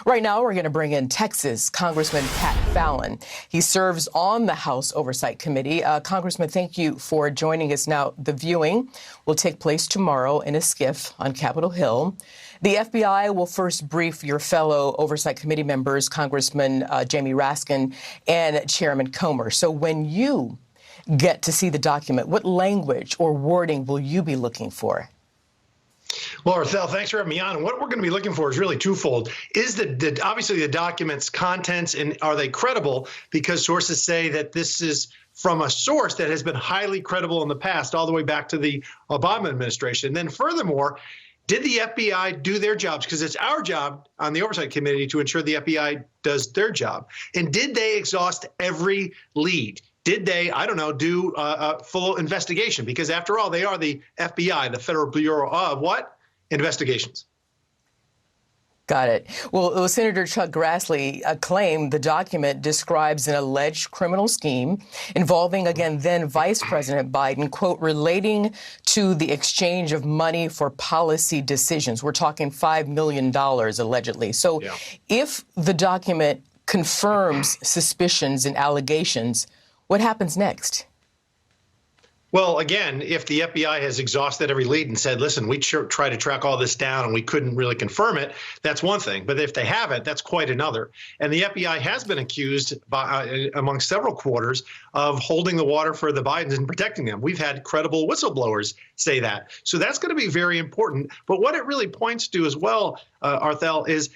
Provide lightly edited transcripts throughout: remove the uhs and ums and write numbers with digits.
Right now, we're going to bring in Texas Congressman Pat Fallon. He serves on the House Oversight Committee. Congressman, thank you for joining us. Now, the viewing will take place tomorrow in a skiff on Capitol Hill. The FBI will first brief your fellow Oversight Committee members, Congressman Jamie Raskin and Chairman Comer. So when you get to see the document, what language or wording will you be looking for? Well, Arthel, thanks for having me on. And what we're going to be looking for is really twofold. Is obviously the document's contents, and are they credible? Because sources say that this is from a source that has been highly credible in the past, all the way back to the Obama administration. And then furthermore, did the FBI do their jobs? Because it's our job on the Oversight Committee to ensure the FBI does their job. And did they exhaust every lead? Did they, I don't know, do a full investigation? Because after all, they are the FBI, the Federal Bureau of what? Investigations. Got it. Well, Senator Chuck Grassley claimed the document describes an alleged criminal scheme involving, again, then Vice President Biden, quote, relating to the exchange of money for policy decisions. We're talking $5 million, allegedly. So if the document confirms suspicions and allegations, what happens next? Well, again, if the FBI has exhausted every lead and said, listen, we tried to track all this down and we couldn't really confirm it, that's one thing. But if they haven't, that's quite another. And the FBI has been accused by, among several quarters of holding the water for the Bidens and protecting them. We've had credible whistleblowers say that. So that's going to be very important. But what it really points to as well, Arthel, is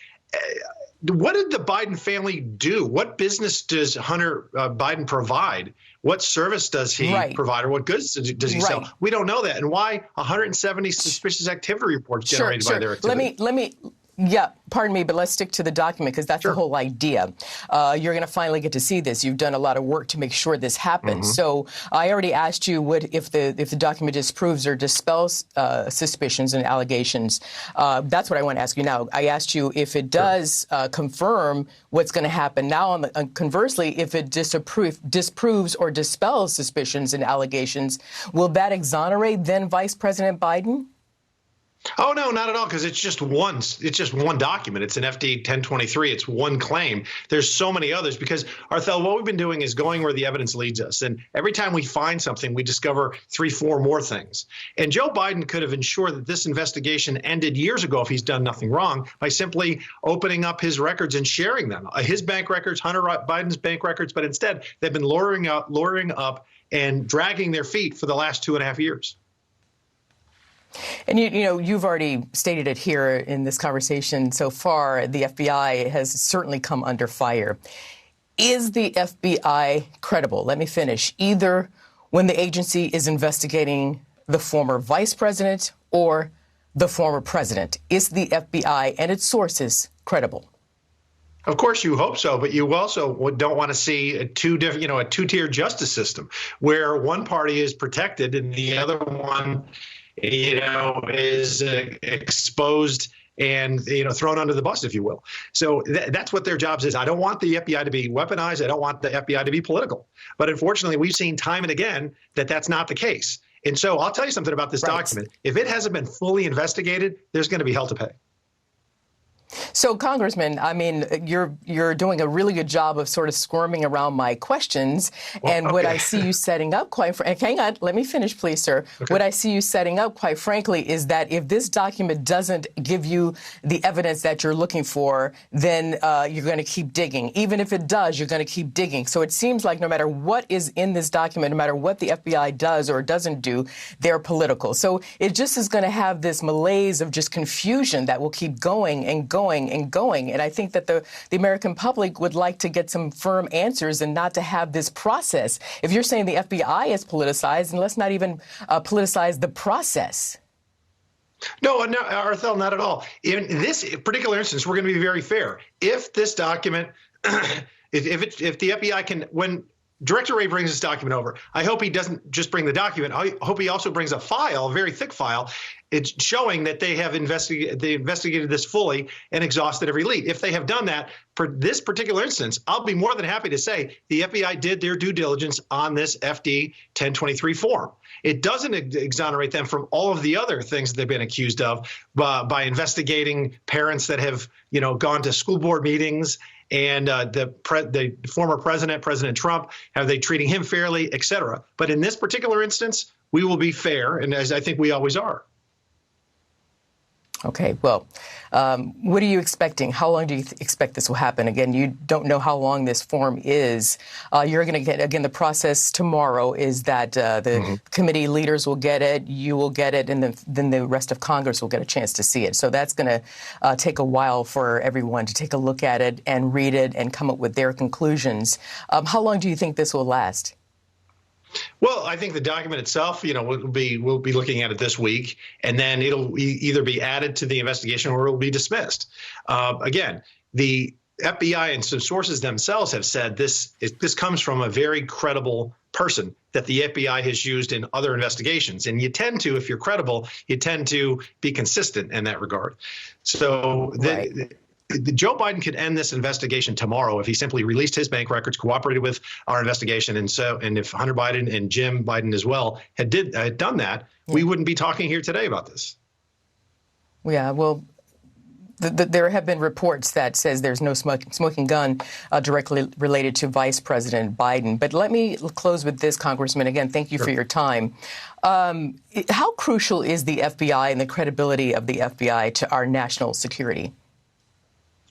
what did the Biden family do? What business does Hunter Biden provide? What service does he provide, or what goods does he sell? We don't know that. And why 170 suspicious activity reports generated by their activity? Let me. Yeah, pardon me, but let's stick to the document, because that's the whole idea. You're going to finally get to see this. You've done a lot of work to make sure this happens. So I already asked you what if the document disproves or dispels suspicions and allegations. That's what I want to ask you now. I asked you if it does confirm what's going to happen. Now, conversely, if it disproves or dispels suspicions and allegations, will that exonerate then Vice President Biden? Oh, no, not at all, because it's just one document. It's an FD 1023. It's one claim. There's so many others because, Arthel, what we've been doing is going where the evidence leads us. And every time we find something, we discover 3, 4 more things. And Joe Biden could have ensured that this investigation ended years ago if he's done nothing wrong by simply opening up his records and sharing them. His bank records, Hunter Biden's bank records, but instead they've been luring up and dragging their feet for the last 2.5 years. And, you've already stated it here in this conversation so far. The FBI has certainly come under fire. Is the FBI credible? Let me finish. Either when the agency is investigating the former vice president or the former president, is the FBI and its sources credible? Of course, you hope so, but you also don't want to see a two-tier justice system where one party is protected and the other one is exposed and, thrown under the bus, if you will. So that's what their jobs is. I don't want the FBI to be weaponized. I don't want the FBI to be political. But unfortunately, we've seen time and again that that's not the case. And so I'll tell you something about this document. If it hasn't been fully investigated, there's going to be hell to pay. So, Congressman, I mean, you're doing a really good job of sort of squirming around my questions. What I see you setting up, hang on, let me finish, please, sir. What I see you setting up, quite frankly, is that if this document doesn't give you the evidence that you're looking for, then you're going to keep digging. Even if it does, you're going to keep digging. So it seems like no matter what is in this document, no matter what the FBI does or doesn't do, they're political. So it just is going to have this malaise of just confusion that will keep going and going and going. And I think that the American public would like to get some firm answers and not to have this process. If you're saying the FBI is politicized, then let's not even politicize the process. No, Arthel, not at all. In this particular instance, we're going to be very fair. If this document, if the FBI can, when Director Wray brings this document over. I hope he doesn't just bring the document. I hope he also brings a file, a very thick file. It's showing that they have investigated this fully and exhausted every lead. If they have done that for this particular instance, I'll be more than happy to say the FBI did their due diligence on this FD 1023 form. It doesn't exonerate them from all of the other things that they've been accused of by investigating parents that have, gone to school board meetings and the former president, President Trump, have they treating him fairly, et cetera. But in this particular instance, we will be fair, and as I think we always are. Okay, well, what are you expecting? How long do you expect this will happen? Again, you don't know how long this form is. You're going to get, again, the process tomorrow is that the committee leaders will get it, you will get it, and then the rest of Congress will get a chance to see it. So that's going to take a while for everyone to take a look at it and read it and come up with their conclusions. How long do you think this will last? Well, I think the document itself, we'll be looking at it this week, and then it'll either be added to the investigation or it will be dismissed. Again, the FBI and some sources themselves have said this comes from a very credible person that the FBI has used in other investigations. And you tend to, if you're credible, you tend to be consistent in that regard. So Joe Biden could end this investigation tomorrow if he simply released his bank records, cooperated with our investigation, and if Hunter Biden and Jim Biden as well had done that, we wouldn't be talking here today about this. Yeah, well, there have been reports that says there's no smoking gun directly related to Vice President Biden. But let me close with this, Congressman. Again, thank you for your time. How crucial is the FBI and the credibility of the FBI to our national security?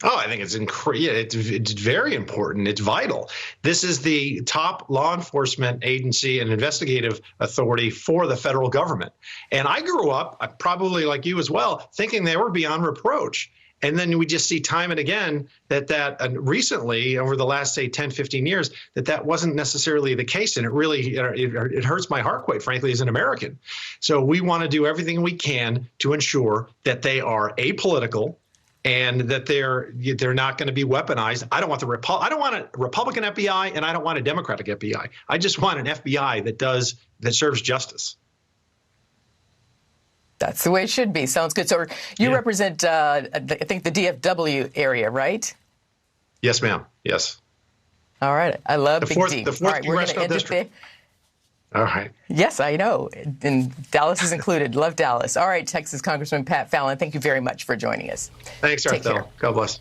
Oh, I think it's very important. It's vital. This is the top law enforcement agency and investigative authority for the federal government. And I grew up, probably like you as well, thinking they were beyond reproach. And then we just see time and again that recently, over the last, say, 10, 15 years, that wasn't necessarily the case. And it really it hurts my heart, quite frankly, as an American. So we want to do everything we can to ensure that they are apolitical, and that they're not going to be weaponized. I don't want a Republican FBI, and I don't want a Democratic FBI. I just want an FBI that serves justice. That's the way it should be. Sounds good. So you represent, I think, the DFW area, right? Yes, ma'am. Yes. All right. I love the fourth All right, we're going to end it there. All right. Yes, I know. And Dallas is included. Love Dallas. All right, Texas Congressman Pat Fallon, thank you very much for joining us. Thanks, Arthel. God bless.